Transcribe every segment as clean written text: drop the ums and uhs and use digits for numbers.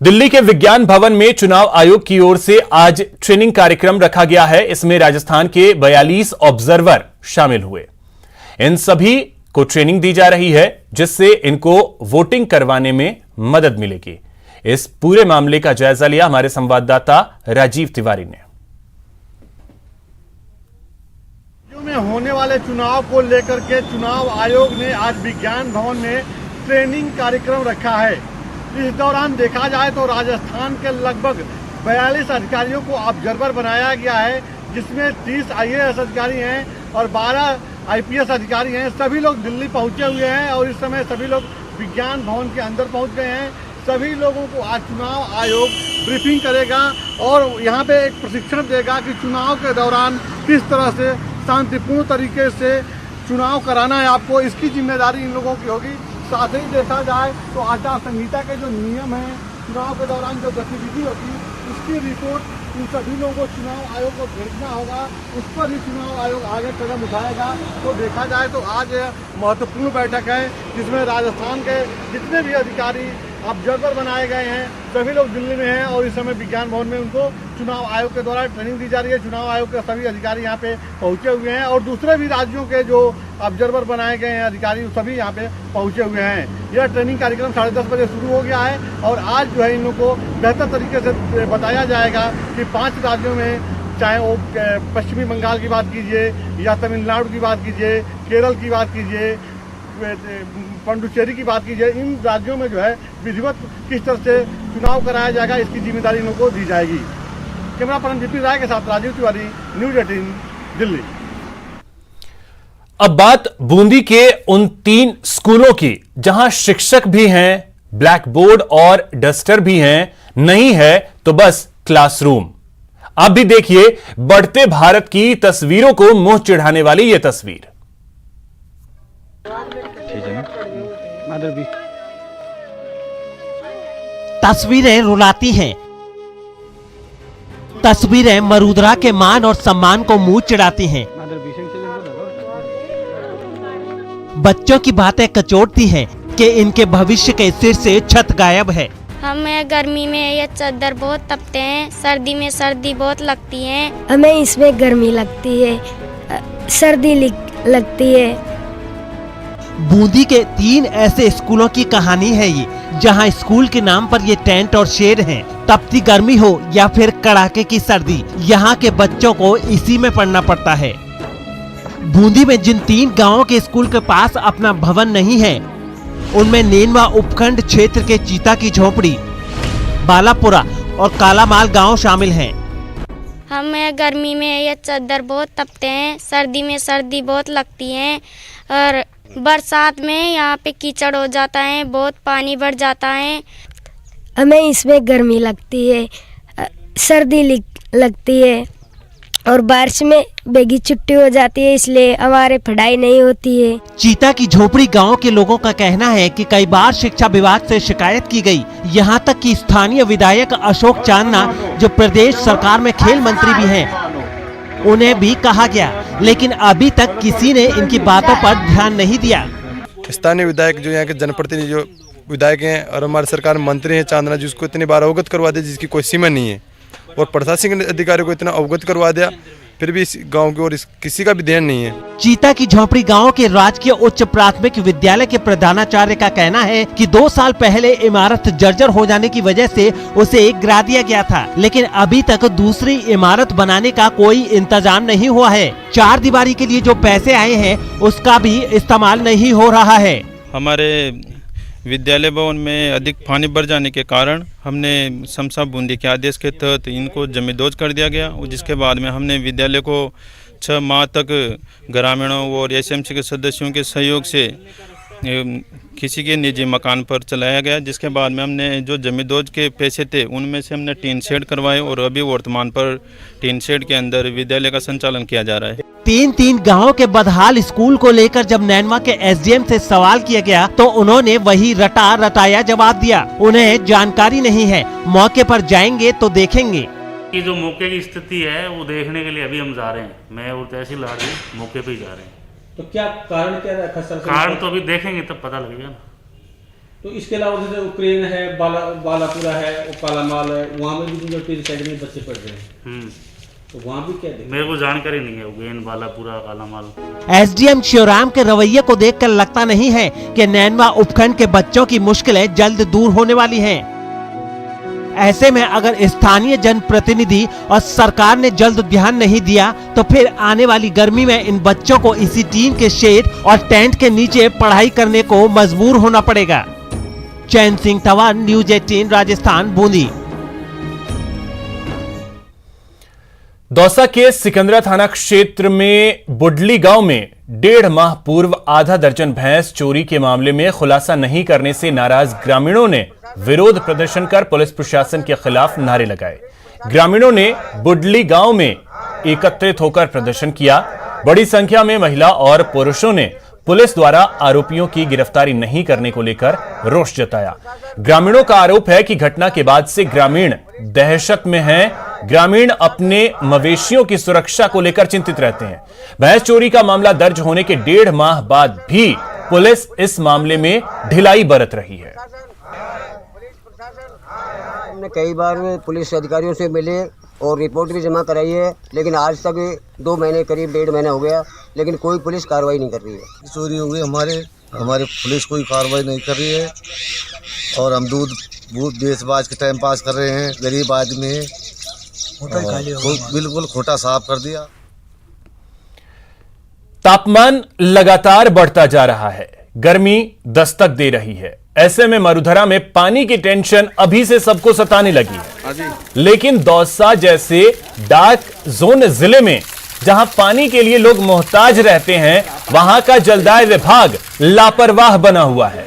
दिल्ली के विज्ञान भवन में चुनाव आयोग की ओर से आज ट्रेनिंग कार्यक्रम रखा गया है। इसमें राजस्थान के 42 ऑब्जर्वर शामिल हुए। इन सभी को ट्रेनिंग दी जा रही है, जिससे इनको वोटिंग करवाने में मदद मिलेगी। इस पूरे मामले का जायजा लिया हमारे संवाददाता राजीव तिवारी ने। में होने वाले चुनाव को लेकर के चुनाव आयोग ने आज विज्ञान भवन में ट्रेनिंग कार्यक्रम रखा है। इस दौरान देखा जाए तो राजस्थान के लगभग 42 अधिकारियों को ऑब्जर्वर बनाया गया है, जिसमें 30 IAS अधिकारी हैं और 12 IPS अधिकारी हैं। सभी लोग दिल्ली पहुंचे हुए हैं और इस समय सभी लोग विज्ञान भवन के अंदर पहुंच गए हैं। सभी लोगों को आज चुनाव आयोग ब्रीफिंग करेगा और यहाँ पे एक प्रशिक्षण देगा कि चुनाव के दौरान किस तरह से शांतिपूर्ण तरीके से चुनाव कराना है आपको। इसकी जिम्मेदारी इन लोगों की होगी। साथ ही देखा जाए तो आचार संहिता के जो नियम हैं, चुनाव के दौरान जो गतिविधि होती है, उसकी रिपोर्ट इन सभी लोगों को चुनाव आयोग को भेजना होगा। उस पर ही चुनाव आयोग आगे कदम उठाएगा। तो देखा जाए तो आज महत्वपूर्ण बैठक है, जिसमें राजस्थान के जितने भी अधिकारी ऑब्जर्वर बनाए गए हैं, सभी लोग दिल्ली में हैं और इस समय विज्ञान भवन में उनको चुनाव आयोग के द्वारा ट्रेनिंग दी जा रही है। चुनाव आयोग के सभी अधिकारी यहाँ पे पहुंचे हुए हैं और दूसरे भी राज्यों के जो ऑब्जर्वर बनाए गए हैं अधिकारी, सभी यहाँ पे पहुंचे हुए हैं। यह ट्रेनिंग कार्यक्रम 10:30 बजे शुरू हो गया है और आज जो है इन लोगों को बेहतर तरीके से बताया जाएगा कि 5 राज्यों में, चाहे वो पश्चिमी बंगाल की बात कीजिए या तमिलनाडु की बात कीजिए, केरल की बात कीजिए, पुडुचेरी की बात कीजिए, इन राज्यों में जो है विधिवत किस तरह से चुनाव कराया जाएगा, इसकी जिम्मेदारी इन लोगों को दी जाएगी। कैमरा पर्सन जीपी राय के साथ राजीव तिवारी, न्यूज 18 दिल्ली। अब बात बूंदी के उन 3 स्कूलों की जहां शिक्षक भी हैं, ब्लैक बोर्ड और डस्टर भी हैं, नहीं है तो बस क्लासरूम। आप भी देखिए बढ़ते भारत की तस्वीरों को मुंह चिढ़ाने वाली यह तस्वीर। तस्वीरें रुलाती हैं। तस्वीरें मरुद्रा के मान और सम्मान को मुंह चिढ़ाती हैं। बच्चों की बातें कचोटती हैं कि इनके भविष्य के सिर से छत गायब है। हमें गर्मी में ये चादर बहुत तपते हैं, सर्दी में सर्दी बहुत लगती है। हमें इसमें गर्मी लगती है, सर्दी लगती है। बूंदी के 3 ऐसे स्कूलों की कहानी है ये, जहां स्कूल के नाम पर ये टेंट और शेड हैं। तपती गर्मी हो या फिर कड़ाके की सर्दी, यहाँ के बच्चों को इसी में पढ़ना पड़ता है। बूंदी में जिन 3 गांवों के स्कूल के पास अपना भवन नहीं है, उनमें नेनवा उपखंड क्षेत्र के चीता की झोपड़ी, बालापुरा और कालामाल गांव शामिल हैं। हमें गर्मी में ये चादर बहुत तपते हैं, सर्दी में सर्दी बहुत लगती है और बरसात में यहाँ पे कीचड़ हो जाता है, बहुत पानी बढ़ जाता है। हमें इसमें गर्मी लगती है, सर्दी लगती है और बारिश में बेगी छुट्टी हो जाती है, इसलिए हमारे पढ़ाई नहीं होती है। चीता की झोपड़ी गांव के लोगों का कहना है कि कई बार शिक्षा विभाग से शिकायत की गई। यहां तक कि स्थानीय विधायक अशोक चांदना, जो प्रदेश सरकार में खेल मंत्री भी हैं, उन्हें भी कहा गया, लेकिन अभी तक किसी ने इनकी बातों पर ध्यान नहीं दिया। स्थानीय विधायक जो यहाँ के जनप्रतिनिधि जो विधायक हैं और हमारे सरकार मंत्री हैं चांदना जी, उसको इतनी बार अवगत करवा दिया जिसकी कोई सीमा नहीं है, और प्रशासनिक अधिकारी को इतना अवगत करवा दिया, फिर भी इस गांव की ओर किसी का भी ध्यान नहीं है। चीता की झोपड़ी गांव के राजकीय उच्च प्राथमिक विद्यालय के प्रधानाचार्य का कहना है कि 2 साल पहले इमारत जर्जर हो जाने की वजह से उसे गिरा दिया गया था, लेकिन अभी तक दूसरी इमारत बनाने का कोई इंतजाम नहीं हुआ है। 4 दीवारी के लिए जो पैसे आए हैं, उसका भी इस्तेमाल नहीं हो रहा है। हमारे विद्यालय भवन में अधिक पानी भर जाने के कारण हमने समसा बूंदी के आदेश के तहत इनको जमींदोज कर दिया गया, जिसके बाद में हमने विद्यालय को 6 माह तक ग्रामीणों और SMC के सदस्यों के सहयोग से किसी के निजी मकान पर चलाया गया, जिसके बाद में हमने जो जमींदोज के पैसे थे उनमें से हमने टीन शेड करवाए और अभी वर्तमान पर टीन शेड के अंदर विद्यालय का संचालन किया जा रहा है। 3 गांवों के बदहाल स्कूल को लेकर जब नैनवा के SDM से सवाल किया गया तो उन्होंने वही रटा रटाया जवाब दिया। उन्हें जानकारी नहीं है, मौके पर जाएंगे तो देखेंगे। ये जो मौके की स्थिति है वो देखने के लिए अभी हम जा रहे हैं। मैं और तहसीलदार मौके पे ही जा रहे हैं। तो क्या कारण क्या रखा सर? कारण तो अभी देखेंगे तब पता लगेगा ना। तो इसके अलावा जैसे उक्रेन है, बालापुरा है, वो कालामाल है, वहाँ में भी टीर साइड में बच्चे पढ़ रहे हैं, तो वहाँ भी क्या देखें? मेरे को जानकारी नहीं है उगेन, बालापुरा, कालामाल। एसडीएम शिवराम के रवैये को देखकर लगता नहीं है कि नैनवा उपखंड के बच्चों की मुश्किलें जल्द दूर होने वाली हैं। ऐसे में अगर स्थानीय जनप्रतिनिधि और सरकार ने जल्द ध्यान नहीं दिया तो फिर आने वाली गर्मी में इन बच्चों को इसी टीन के शेड और टेंट के नीचे पढ़ाई करने को मजबूर होना पड़ेगा। चैन सिंह तंवर, न्यूज 18 राजस्थान, बूंदी। दौसा के सिकंदरा थाना क्षेत्र में बुडली गांव में 1.5 माह पूर्व आधा दर्जन भैंस चोरी के मामले में खुलासा नहीं करने से नाराज ग्रामीणों ने विरोध प्रदर्शन कर पुलिस प्रशासन के खिलाफ नारे लगाए। ग्रामीणों ने बुडली गांव में एकत्रित होकर प्रदर्शन किया। बड़ी संख्या में महिला और पुरुषों ने पुलिस द्वारा आरोपियों की गिरफ्तारी नहीं करने को लेकर रोष जताया। ग्रामीणों का आरोप है कि घटना के बाद से ग्रामीण दहशत में हैं। ग्रामीण अपने मवेशियों की सुरक्षा को लेकर चिंतित रहते हैं। भैंस चोरी का मामला दर्ज होने के 1.5 माह बाद भी पुलिस इस मामले में ढिलाई बरत रही है। हमने कई बार पुलिस अधिकारियों से मिले और रिपोर्ट भी जमा कराई है, लेकिन आज तक 2 महीने करीब 1.5 महीना हो गया, लेकिन कोई पुलिस कार्रवाई नहीं कर रही है। चोरी हो गई, हमारे पुलिस कोई कार्रवाई नहीं कर रही है और हम दूध बेच बाज के टाइम पास कर रहे हैं। गरीब आदमी है, बिल्कुल खोटा साफ कर दिया। तापमान लगातार बढ़ता जा रहा है, गर्मी दस्तक दे रही है। ऐसे में मरुधरा में पानी की टेंशन अभी से सबको सताने लगी है। लेकिन दौसा जैसे डार्क जोन जिले में जहां पानी के लिए लोग मोहताज रहते हैं, वहां का जलदाय विभाग लापरवाह बना हुआ है।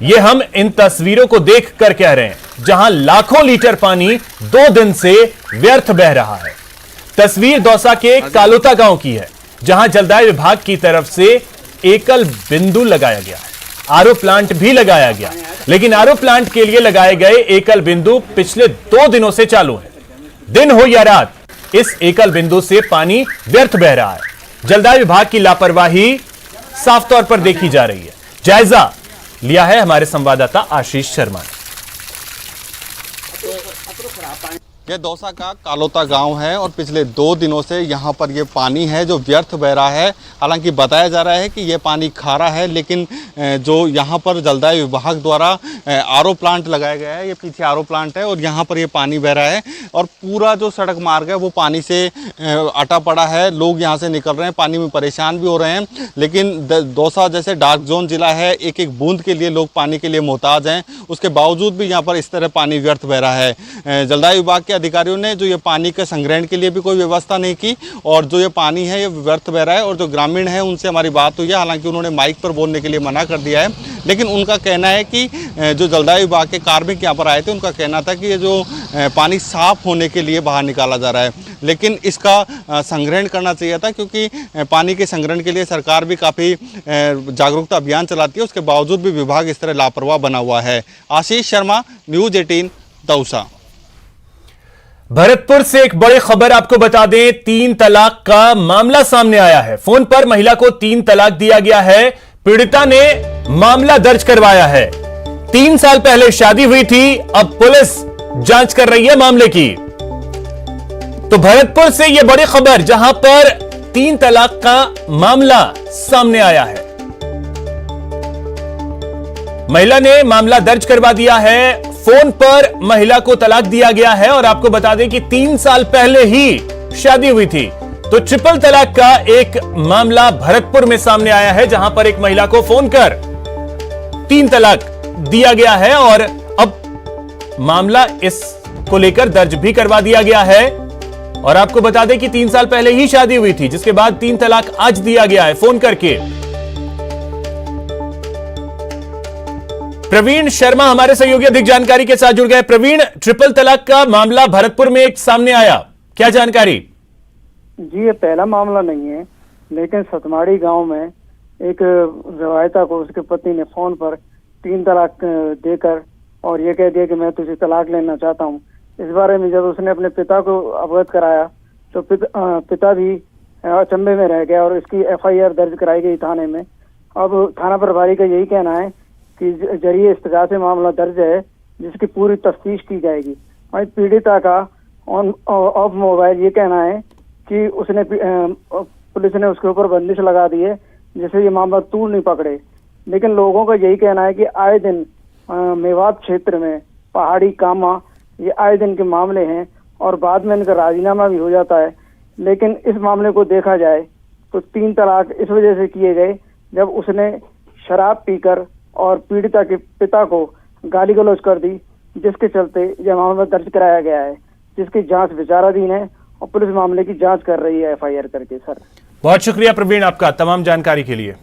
ये हम इन तस्वीरों को देखकर कह रहे हैं, जहां लाखों लीटर पानी 2 दिन से व्यर्थ बह रहा है। तस्वीर दौसा के कालोता गांव की है, जहां जलदाय विभाग की तरफ से एकल बिंदु लगाया गया है। आरओ प्लांट भी लगाया गया, लेकिन आरओ प्लांट के लिए लगाए गए एकल बिंदु पिछले 2 दिनों से चालू है। दिन हो या रात, इस एकल बिंदु से पानी व्यर्थ बह रहा है। जलदाय विभाग की लापरवाही साफ तौर पर देखी जा रही है। जायजा लिया है हमारे संवाददाता आशीष शर्मा ने। यह दौसा का कालोता गांव है और पिछले 2 दिनों से यहाँ पर ये पानी है जो व्यर्थ बह रहा है। हालांकि बताया जा रहा है कि ये पानी खारा है, लेकिन जो यहाँ पर जलदाय विभाग द्वारा आरओ प्लांट लगाया गया है, ये पीछे आरओ प्लांट है और यहाँ पर ये पानी बह रहा है और पूरा जो सड़क मार्ग है वो पानी से अटा पड़ा है। लोग यहाँ से निकल रहे हैं, पानी में परेशान भी हो रहे हैं। लेकिन दौसा जैसे डार्क जोन जिला है, एक एक बूंद के लिए लोग पानी के लिए मोहताज हैं। उसके बावजूद भी यहाँ पर इस तरह पानी व्यर्थ बह रहा है। जलदाय विभाग के अधिकारियों ने जो ये पानी के संग्रहण के लिए भी कोई व्यवस्था नहीं की और जो ये पानी है ये व्यर्थ बह रहा है। और जो ग्रामीण है उनसे हमारी बात हुई है, हालांकि उन्होंने माइक पर बोलने के लिए मना कर दिया है, लेकिन उनका कहना है कि जो जलदाय विभाग के कार्मिक यहाँ पर आए थे, उनका कहना था कि ये जो पानी साफ होने के लिए बाहर निकाला जा रहा है, लेकिन इसका संग्रहण करना चाहिए था, क्योंकि पानी के संग्रहण के लिए सरकार भी काफ़ी जागरूकता अभियान चलाती है। उसके बावजूद भी विभाग इस तरह लापरवाह बना हुआ है। आशीष शर्मा, न्यूज 18 दौसा। भरतपुर से एक बड़ी खबर आपको बता दें, 3 तलाक का मामला सामने आया है। फोन पर महिला को 3 तलाक दिया गया है। पीड़िता ने मामला दर्ज करवाया है। 3 साल पहले शादी हुई थी, अब पुलिस जांच कर रही है मामले की। तो भरतपुर से यह बड़ी खबर, जहां पर 3 तलाक का मामला सामने आया है। महिला ने मामला दर्ज करवा दिया है। फोन पर महिला को तलाक दिया गया है और आपको बता दें कि 3 साल पहले ही शादी हुई थी। तो ट्रिपल तलाक का एक मामला भरतपुर में सामने आया है, जहां पर एक महिला को फोन कर 3 तलाक दिया गया है और अब मामला इसको लेकर दर्ज भी करवा दिया गया है। और आपको बता दें कि 3 साल पहले ही शादी हुई थी, जिसके बाद 3 तलाक आज दिया गया है फोन करके। प्रवीण शर्मा हमारे सहयोगी अधिक जानकारी के साथ जुड़ गए। प्रवीण, ट्रिपल तलाक का मामला भरतपुर में एक सामने आया, क्या जानकारी? जी, ये पहला मामला नहीं है, लेकिन सतमाड़ी गांव में एक रवायता को उसके पति ने फोन पर 3 तलाक देकर और ये कह दिया कि मैं तुझे तलाक लेना चाहता हूं। इस बारे में जब उसने अपने पिता को अवगत कराया तो पिता भी अचंभे में रह गया और इसकी FIR दर्ज कराई गई थाने में। अब थाना प्रभारी का यही कहना है के जरिए इस्तजा से मामला दर्ज है, जिसकी पूरी तफ्तीश की जाएगी। वहीं पीड़िता का ऑन ऑफ मोबाइल ये कहना है कि उसने पुलिस ने उसके ऊपर बंदिश लगा दी है, जिससे ये मामला तूल नहीं पकड़े। लेकिन लोगों का यही कहना है कि आए दिन मेवात क्षेत्र में पहाड़ी कामा ये आए दिन के मामले हैं और बाद में इनका राजीनामा भी हो जाता है। लेकिन इस मामले को देखा जाए तो 3 तलाक इस वजह से किए गए जब उसने शराब पीकर और पीड़िता के पिता को गाली गलौज कर दी, जिसके चलते यह मामला दर्ज कराया गया है, जिसकी जांच विचाराधीन है और पुलिस मामले की जांच कर रही है FIR करके। सर बहुत शुक्रिया प्रवीण आपका तमाम जानकारी के लिए।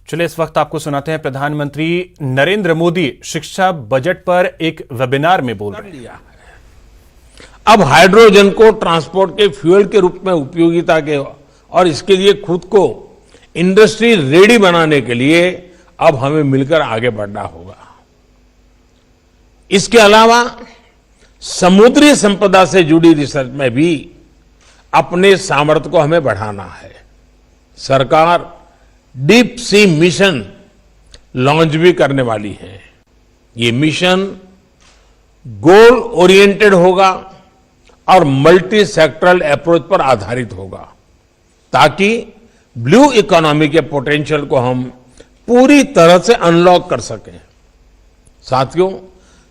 चलिए इस वक्त आपको सुनाते हैं प्रधानमंत्री नरेंद्र मोदी शिक्षा बजट पर एक वेबिनार में बोल रहे हैं। अब हाइड्रोजन को ट्रांसपोर्ट के फ्यूल के रूप में उपयोगिता के और इसके लिए खुद को इंडस्ट्री रेडी बनाने के लिए अब हमें मिलकर आगे बढ़ना होगा। इसके अलावा समुद्री संपदा से जुड़ी रिसर्च में भी अपने सामर्थ्य को हमें बढ़ाना है। सरकार डीप सी मिशन लॉन्च भी करने वाली है। ये मिशन गोल ओरिएंटेड होगा और मल्टी सेक्टरल अप्रोच पर आधारित होगा, ताकि ब्लू इकोनॉमी के पोटेंशियल को हम पूरी तरह से अनलॉक कर सकें। साथियों,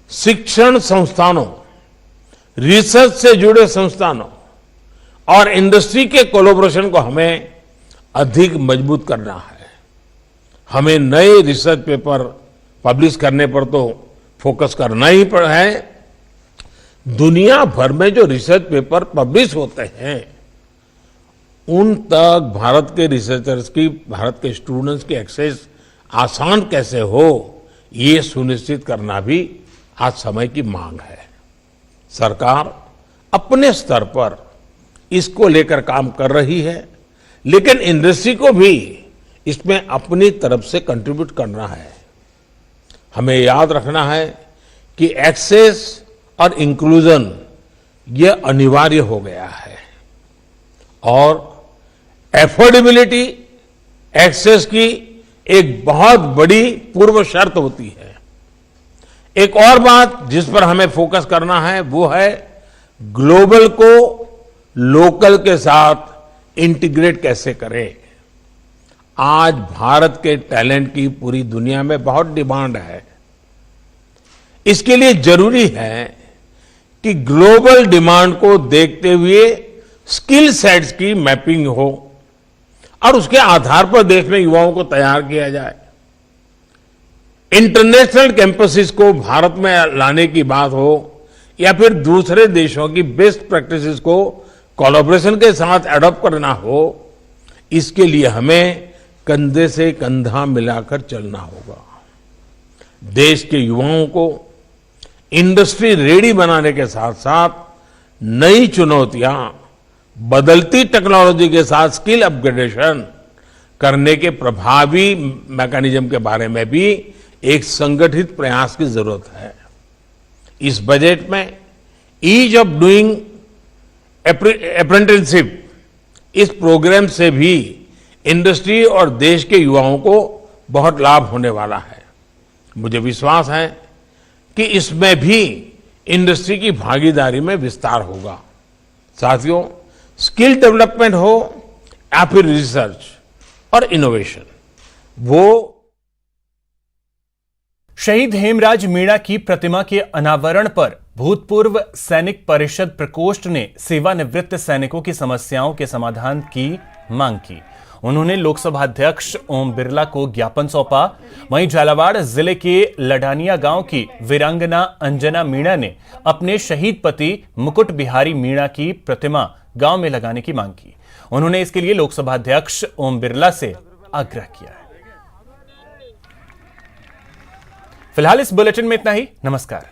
शिक्षण संस्थानों, रिसर्च से जुड़े संस्थानों और इंडस्ट्री के कोलैबोरेशन को हमें अधिक मजबूत करना है। हमें नए रिसर्च पेपर पब्लिश करने पर तो फोकस करना ही है। दुनिया भर में जो रिसर्च पेपर पब्लिश होते हैं उन तक भारत के रिसर्चर्स की, भारत के स्टूडेंट्स की एक्सेस आसान कैसे हो, ये सुनिश्चित करना भी आज समय की मांग है। सरकार अपने स्तर पर इसको लेकर काम कर रही है, लेकिन इंडस्ट्री को भी इसमें अपनी तरफ से कंट्रीब्यूट करना है। हमें याद रखना है कि एक्सेस और इंक्लूजन ये अनिवार्य हो गया है और एफोर्डेबिलिटी एक्सेस की एक बहुत बड़ी पूर्व शर्त होती है। एक और बात जिस पर हमें फोकस करना है वो है ग्लोबल को लोकल के साथ इंटीग्रेट कैसे करें। आज भारत के टैलेंट की पूरी दुनिया में बहुत डिमांड है। इसके लिए जरूरी है कि ग्लोबल डिमांड को देखते हुए स्किल सेट्स की मैपिंग हो और उसके आधार पर देश में युवाओं को तैयार किया जाए। इंटरनेशनल कैंपसेस को भारत में लाने की बात हो या फिर दूसरे देशों की बेस्ट प्रैक्टिसेस को कोलैबोरेशन के साथ एडॉप्ट करना हो, इसके लिए हमें कंधे से कंधा मिलाकर चलना होगा। देश के युवाओं को इंडस्ट्री रेडी बनाने के साथ साथ नई चुनौतियां, बदलती टेक्नोलॉजी के साथ स्किल अपग्रेडेशन करने के प्रभावी मैकेनिज्म के बारे में भी एक संगठित प्रयास की जरूरत है। इस बजट में ईज ऑफ डूइंग अप्रेंटिसशिप, इस प्रोग्राम से भी इंडस्ट्री और देश के युवाओं को बहुत लाभ होने वाला है। मुझे विश्वास है कि इसमें भी इंडस्ट्री की भागीदारी में विस्तार होगा। साथियों, स्किल डेवलपमेंट हो या फिर रिसर्च और इनोवेशन, वो शहीद हेमराज मीणा की प्रतिमा के अनावरण पर भूतपूर्व सैनिक परिषद प्रकोष्ठ ने सेवानिवृत्त सैनिकों की समस्याओं के समाधान की मांग की। उन्होंने लोकसभा अध्यक्ष ओम बिरला को ज्ञापन सौंपा। वहीं झालावाड़ जिले के लडानिया गांव की वीरांगना अंजना मीणा ने अपने शहीद पति मुकुट बिहारी मीणा की प्रतिमा गांव में लगाने की मांग की। उन्होंने इसके लिए लोकसभा अध्यक्ष ओम बिरला से आग्रह किया है। फिलहाल इस बुलेटिन में इतना ही। नमस्कार।